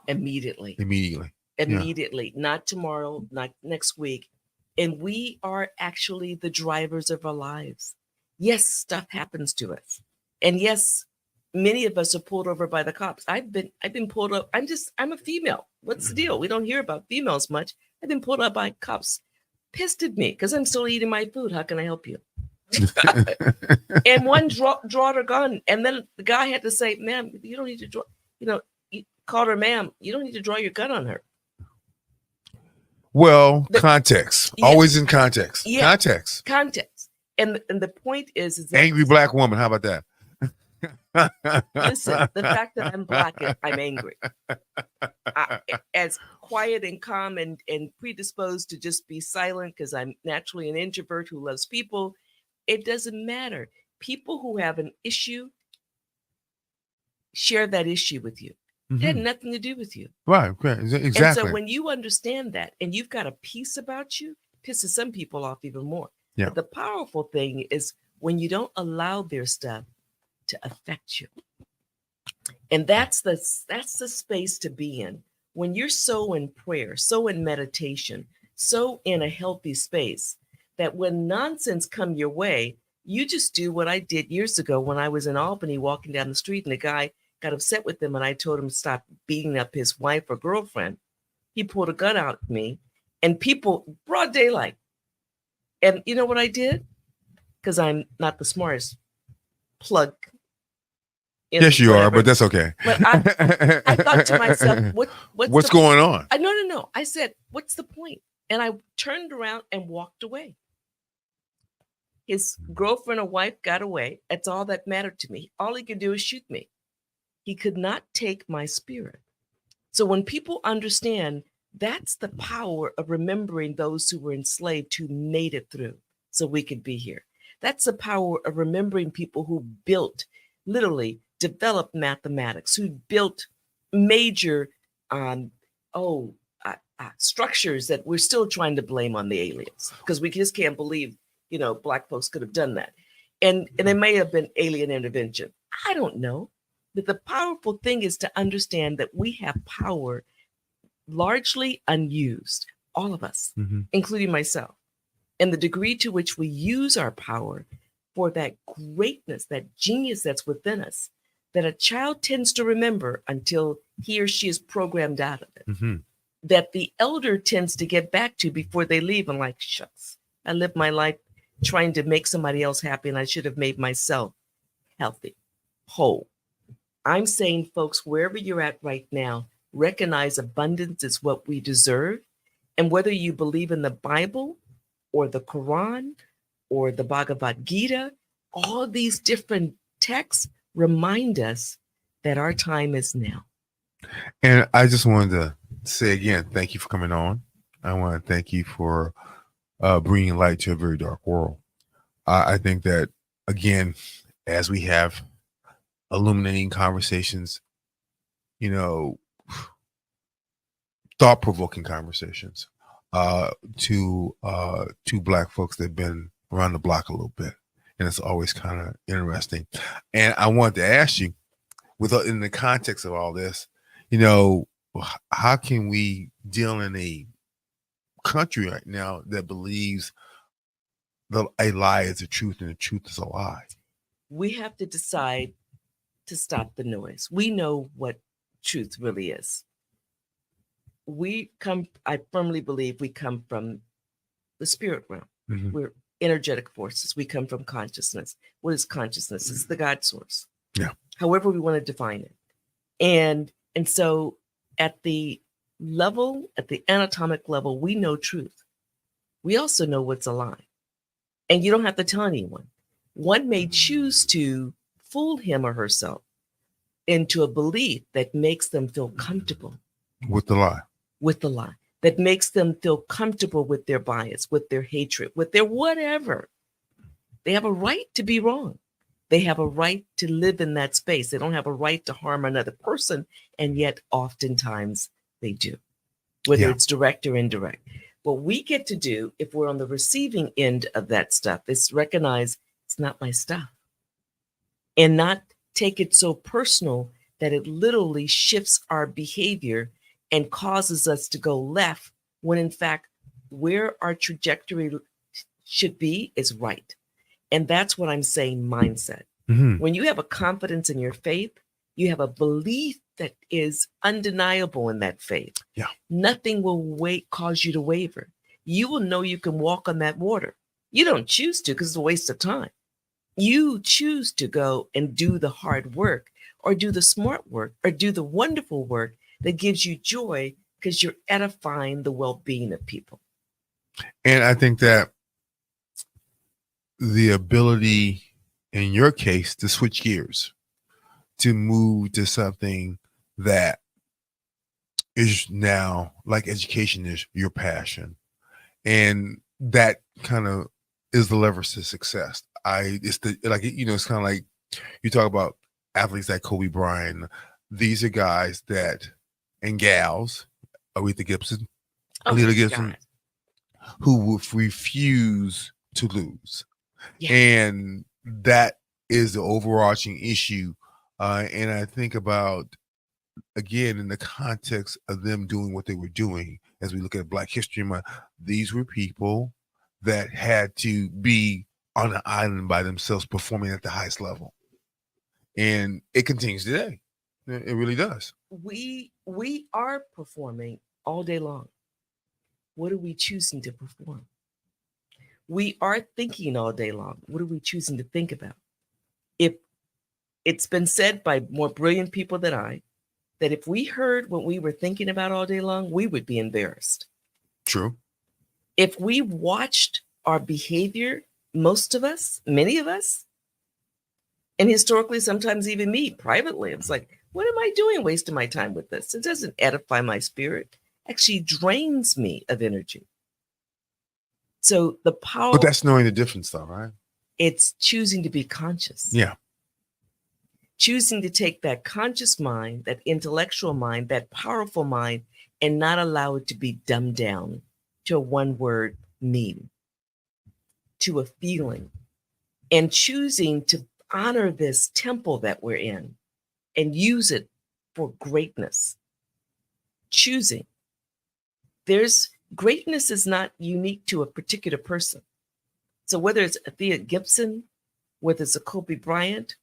Immediately. Yeah. Not tomorrow, not next week. And we are actually the drivers of our lives. Yes, stuff happens to us. And yes, many of us are pulled over by the cops. I've been pulled up. I'm a female. What's the deal? We don't hear about females much. I've been pulled up by cops, pissed at me because I'm still eating my food. How can I help you? And one draw her gun. And then the guy had to say, ma'am, you don't need to draw, he called her ma'am. You don't need to draw your gun on her. Well, context. Yeah. Always in context. Yeah. Context. And the point is that angry black woman. How about that? Listen, the fact that I'm black, I'm angry. As quiet and calm and predisposed to just be silent because I'm naturally an introvert who loves people, it doesn't matter. People who have an issue share that issue with you. Mm-hmm. It had nothing to do with you. Right, exactly. And so when you understand that and you've got a peace about you, pisses some people off even more. Yeah. But the powerful thing is when you don't allow their stuff to affect you. And that's the space to be in. When you're so in prayer, so in meditation, so in a healthy space, that when nonsense come your way, you just do what I did years ago when I was in Albany walking down the street and a guy got upset with him and I told him to stop beating up his wife or girlfriend. He pulled a gun out at me and people, broad daylight. And you know what I did? Because I'm not the smartest plug. Yes, you are, but that's okay. But I thought to myself, what's going on? No. I said, what's the point? And I turned around and walked away. His girlfriend or wife got away. That's all that mattered to me. All he could do is shoot me. He could not take my spirit. So when people understand, that's the power of remembering those who were enslaved who made it through so we could be here. That's the power of remembering people who literally developed mathematics, who built major structures that we're still trying to blame on the aliens because we just can't believe, Black folks could have done that. And it may have been alien intervention. I don't know. But the powerful thing is to understand that we have power largely unused, all of us, including myself. And the degree to which we use our power for that greatness, that genius that's within us, that a child tends to remember until he or she is programmed out of it, that the elder tends to get back to before they leave and like, shucks, I lived my life trying to make somebody else happy and I should have made myself healthy, whole. I'm saying, folks, wherever you're at right now, recognize abundance is what we deserve. And whether you believe in the Bible or the Quran or the Bhagavad Gita, all these different texts remind us that our time is now. And I just wanted to say again, thank you for coming on. I want to thank you for bringing light to a very dark world. I think that, again, as we have illuminating conversations, thought-provoking conversations to Black folks that have been around the block a little bit. And it's always kind of interesting. And I wanted to ask you, in the context of all this, how can we deal in a country right now that believes a lie is the truth and the truth is a lie? We have to decide to stop the noise. We know what truth really is. I firmly believe we come from the spirit realm. We're energetic forces. We come from consciousness. What is consciousness? It's the God source. Yeah. However we want to define it. And so at the anatomic level, we know truth. We also know what's a lie. And you don't have to tell anyone. One may choose to fool him or herself into a belief that makes them feel comfortable. With the lie. That makes them feel comfortable with their bias, with their hatred, with their whatever. They have a right to be wrong. They have a right to live in that space. They don't have a right to harm another person, and yet oftentimes they do. whether it's direct or indirect. What we get to do if we're on the receiving end of that stuff is recognize it's not my stuff and not take it so personal that it literally shifts our behavior and causes us to go left when in fact where our trajectory should be is right. And that's what I'm saying, mindset. When you have a confidence in your faith, you have a belief that is undeniable in that faith. Yeah. Nothing will cause you to waver. You will know you can walk on that water. You don't choose to because it's a waste of time. You choose to go and do the hard work or do the smart work or do the wonderful work that gives you joy because you're edifying the well-being of people. And I think that the ability in your case to switch gears, to move to something that is now like education is your passion. And that kind of is the leverage to success. It's kind of like you talk about athletes like Kobe Bryant. These are guys that, and gals, Aretha Gibson, who would refuse to lose. Yeah. And that is the overarching issue. And I think about, again, in the context of them doing what they were doing, as we look at Black History Month, these were people that had to be on an island by themselves performing at the highest level. And it continues today. It really does. We are performing all day long. What are we choosing to perform? We are thinking all day long. What are we choosing to think about? If it's been said by more brilliant people than I, that if we heard what we were thinking about all day long, we would be embarrassed. True. If we watched our behavior, most of us, many of us, and historically, sometimes even me privately, it's like, what am I doing wasting my time with this? It doesn't edify my spirit. It actually drains me of energy. So the power. But that's knowing the difference though, right? It's choosing to be conscious. Yeah. Choosing to take that conscious mind, that intellectual mind, that powerful mind, and not allow it to be dumbed down to a one-word meaning, to a feeling, and choosing to honor this temple that we're in and use it for greatness. Choosing. Greatness is not unique to a particular person. So whether it's Aretha Gibson, whether it's a Kobe Bryant,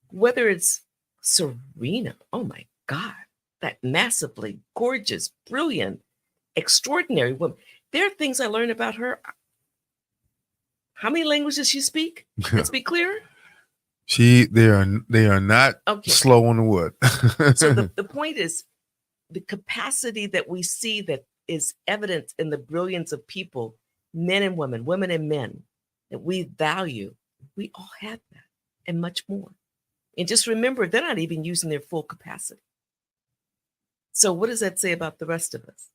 whether it's Serena, oh my God, that massively gorgeous, brilliant, extraordinary woman. There are things I learned about her. How many languages does she speak? Let's be clear. They are not slow on the wood. So the point is the capacity that we see that is evident in the brilliance of people, men and women and men, that we value. We all have that and much more. And just remember, they're not even using their full capacity. So what does that say about the rest of us?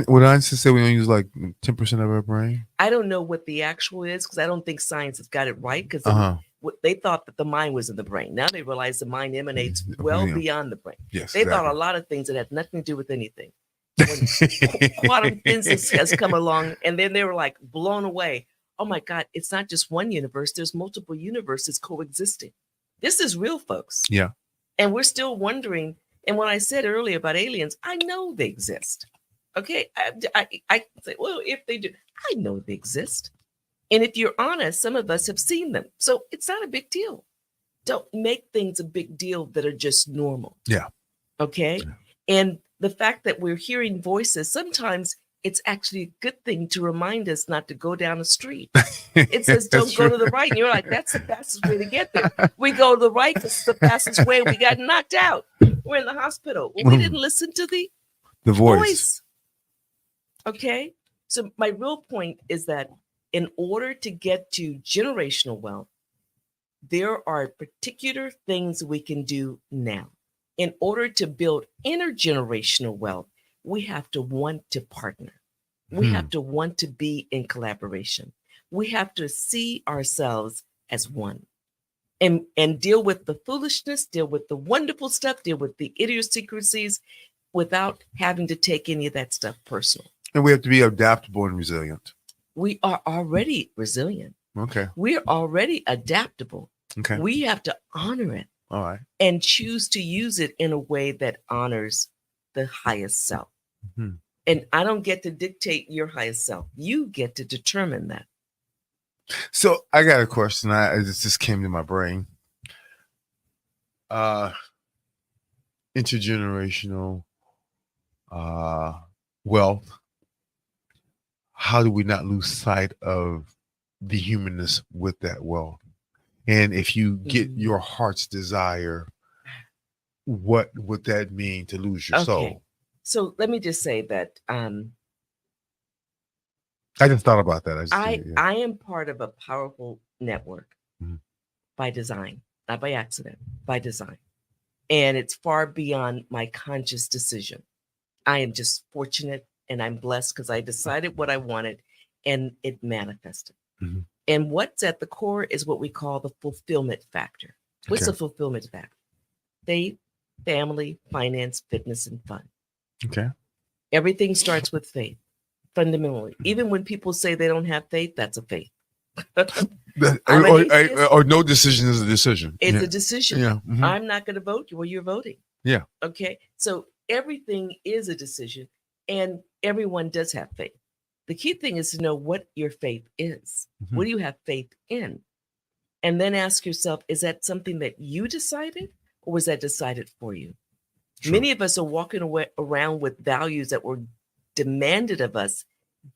Would I say we only use like 10% of our brain? I don't know what the actual is because I don't think science has got it right because they thought that the mind was in the brain. Now they realize the mind emanates well beyond the brain. Yes, they thought a lot of things that had nothing to do with anything. When quantum physics has come along, and then they were like blown away. Oh my God, it's not just one universe. There's multiple universes coexisting. This is real, folks. Yeah. And we're still wondering. And when I said earlier about aliens, I know they exist. Okay. I say, well, if they do, I know they exist. And if you're honest, some of us have seen them. So it's not a big deal. Don't make things a big deal that are just normal. Yeah. Okay. Yeah. And the fact that we're hearing voices, sometimes it's actually a good thing to remind us not to go down the street. It says, don't go to the right. And you're like, that's the fastest way to get there. We go to the right because it's the fastest way. We got knocked out. We're in the hospital. Well, we didn't listen to the voice. Okay. So my real point is that in order to get to generational wealth, there are particular things we can do now. In order to build intergenerational wealth, we have to want to partner. We have to want to be in collaboration. We have to see ourselves as one and deal with the foolishness, deal with the wonderful stuff, deal with the idiosyncrasies, without having to take any of that stuff personal. And we have to be adaptable and resilient. We are already resilient. Okay. We're already adaptable. Okay. We have to honor it. All right. And choose to use it in a way that honors the highest self. Mm-hmm. And I don't get to dictate your highest self. You get to determine that. So I got a question. It just came to my brain. Intergenerational wealth. How do we not lose sight of the humanness with that wealth? And if you get your heart's desire, what would that mean to lose your soul? So let me just say that I just thought about that. I am part of a powerful network by design, not by accident, by design. And it's far beyond my conscious decision. I am just fortunate and I'm blessed because I decided what I wanted and it manifested. Mm-hmm. And what's at the core is what we call the fulfillment factor. What's the fulfillment factor? Faith, family, finance, fitness, and fun. Okay. Everything starts with faith, fundamentally. Even when people say they don't have faith, that's a faith. or no decision is a decision. It's a decision. Yeah. Mm-hmm. I'm not going to vote. Well, you're voting. Yeah. Okay. So everything is a decision, and everyone does have faith. The key thing is to know what your faith is. Mm-hmm. What do you have faith in? And then ask yourself, is that something that you decided or was that decided for you? True. Many of us are walking around with values that were demanded of us,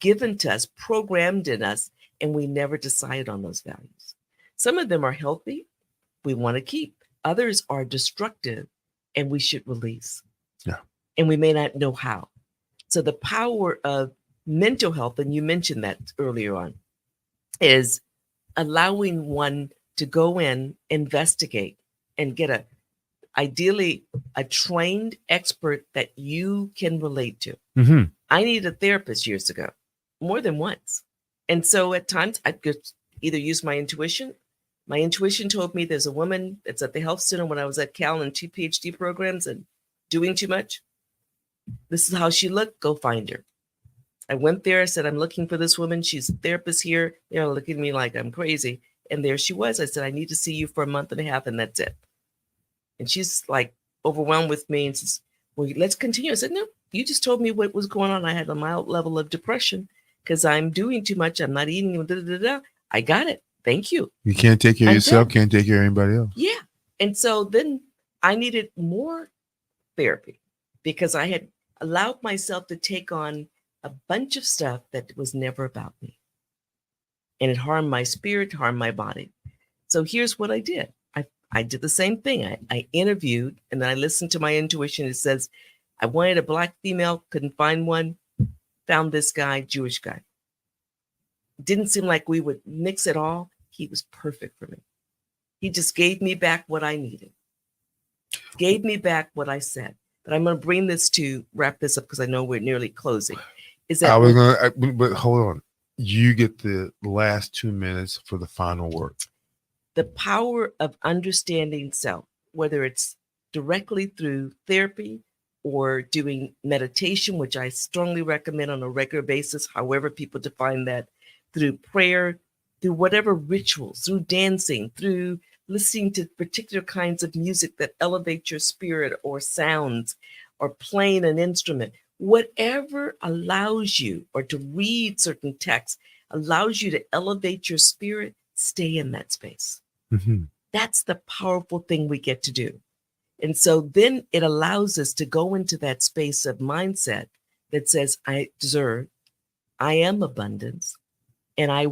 given to us, programmed in us, and we never decide on those values. Some of them are healthy, we want to keep. Others are destructive, and we should release. Yeah. And we may not know how. So the power of mental health, and you mentioned that earlier on, is allowing one to go in, investigate, and get ideally a trained expert that you can relate to. Mm-hmm. I needed a therapist years ago, more than once. And so at times I could either use my intuition. My intuition told me there's a woman that's at the health center when I was at Cal in 2 PhD programs and doing too much. This is how she looked. Go find her. I went there. I said, I'm looking for this woman. She's a therapist here. They're looking at me like I'm crazy. And there she was. I said, I need to see you for a month and a half, and that's it. And she's like overwhelmed with me and says, well, let's continue. I said, no, you just told me what was going on. I had a mild level of depression because I'm doing too much. I'm not eating. I got it. Thank you. You can't take care of yourself, can't take care of anybody else. Yeah. And so then I needed more therapy because I had allowed myself to take on a bunch of stuff that was never about me. And it harmed my spirit, harmed my body. So here's what I did. I did the same thing. I interviewed and then I listened to my intuition. It says, I wanted a Black female, couldn't find one, found this guy, Jewish guy. Didn't seem like we would mix at all. He was perfect for me. He just gave me back what I needed. Gave me back what I said. But I'm going to bring this to wrap this up because I know we're nearly closing. Is that but hold on. You get the last 2 minutes for the final word. The power of understanding self, whether it's directly through therapy or doing meditation, which I strongly recommend on a regular basis, however people define that, through prayer, through whatever rituals, through dancing, through listening to particular kinds of music that elevate your spirit or sounds, or playing an instrument, whatever allows you, or to read certain texts, allows you to elevate your spirit, stay in that space. Mm-hmm. That's the powerful thing we get to do. And so then it allows us to go into that space of mindset that says, I deserve, I am abundance, and I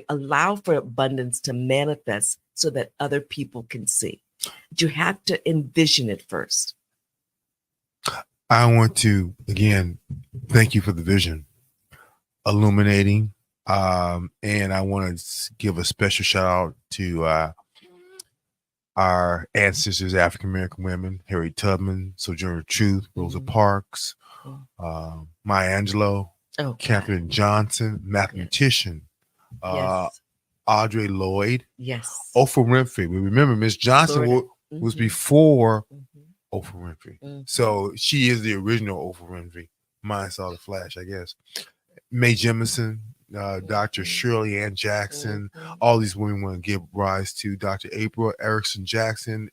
allow for abundance to manifest so that other people can see. But you have to envision it first. I want to, again, thank you for the vision, illuminating. And I want to give a special shout out to our ancestors, African-American women, Harriet Tubman, Sojourner Truth, Rosa Parks, Maya Angelou, Katherine Johnson, mathematician, Audre Lloyd, yes, Oprah Winfrey. We remember Miss Johnson was before Oprah Winfrey. Mm-hmm. So she is the original Oprah Winfrey. Mine saw the flash, I guess. Mae Jemison, Dr. Shirley Ann Jackson, all these women want to give rise to Dr. April Erickson Jackson,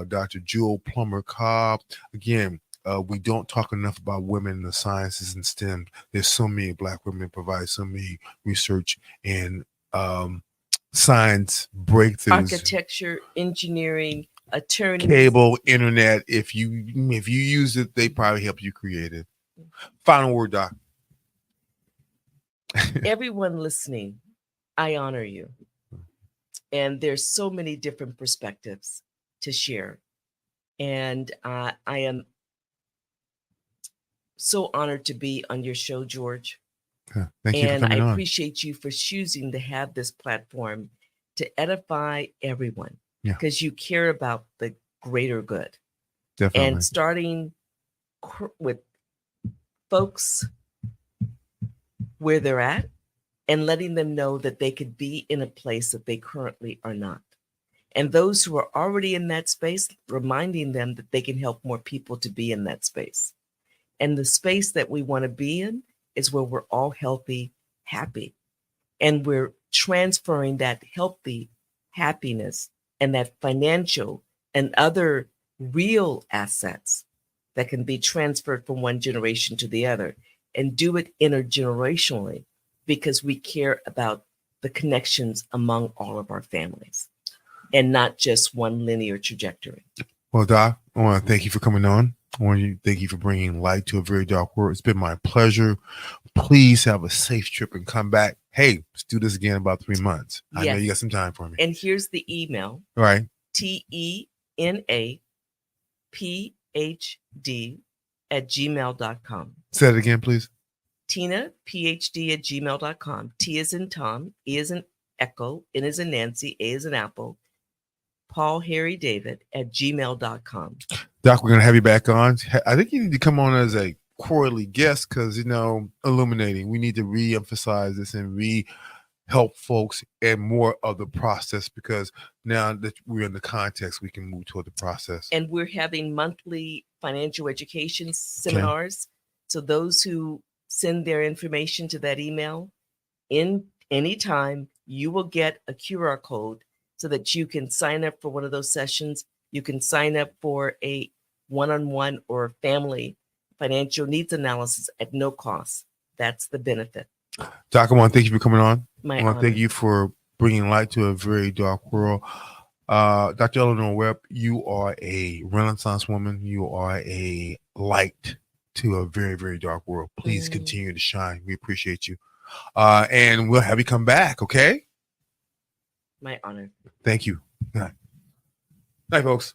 Dr. Jewel Plummer Cobb. Again, we don't talk enough about women in the sciences and STEM. There's so many Black women provide so many research and science breakthroughs. Architecture, engineering, attorney, cable, internet. If you use it, they probably help you create it. Final word, Doc. Everyone listening, I honor you. And there's so many different perspectives to share. And I am so honored to be on your show, George. Thank you for coming on. I appreciate you for choosing to have this platform to edify everyone, because you care about the greater good. Definitely. And starting with folks where they're at and letting them know that they could be in a place that they currently are not. And those who are already in that space, reminding them that they can help more people to be in that space. And the space that we want to be in is where we're all healthy, happy. And we're transferring that healthy happiness and that financial and other real assets that can be transferred from one generation to the other, and do it intergenerationally, because we care about the connections among all of our families and not just one linear trajectory. Well, Doc, I want to thank you for coming on. I want to thank you for bringing light to a very dark world. It's been my pleasure. Please have a safe trip and come back. Hey, let's do this again in about 3 months. Yes. I know you got some time for me. And here's the email. All right. TENAPHD@gmail.com. Say it again, please. TinaPhD@gmail.com. T is in Tom, E is in Echo, N is in Nancy, A is in Apple, Paul Harry David @gmail.com. Doc, we're going to have you back on. I think you need to come on as a quarterly guest because, illuminating. We need to re-emphasize this and help folks and more of the process, because now that we're in the context, we can move toward the process. And we're having monthly financial education seminars. Okay. So those who send their information to that email in any time, you will get a QR code so that you can sign up for one of those sessions. You can sign up for a one-on-one or family financial needs analysis at no cost. That's the benefit. Doc, I want to thank you for coming on. I want to thank you for bringing light to a very dark world. Dr. Eleanor Webb, you are a Renaissance woman. You are a light to a very, very dark world. Please continue to shine. We appreciate you. And we'll have you come back, okay? My honor. Thank you. Good night. Night, folks.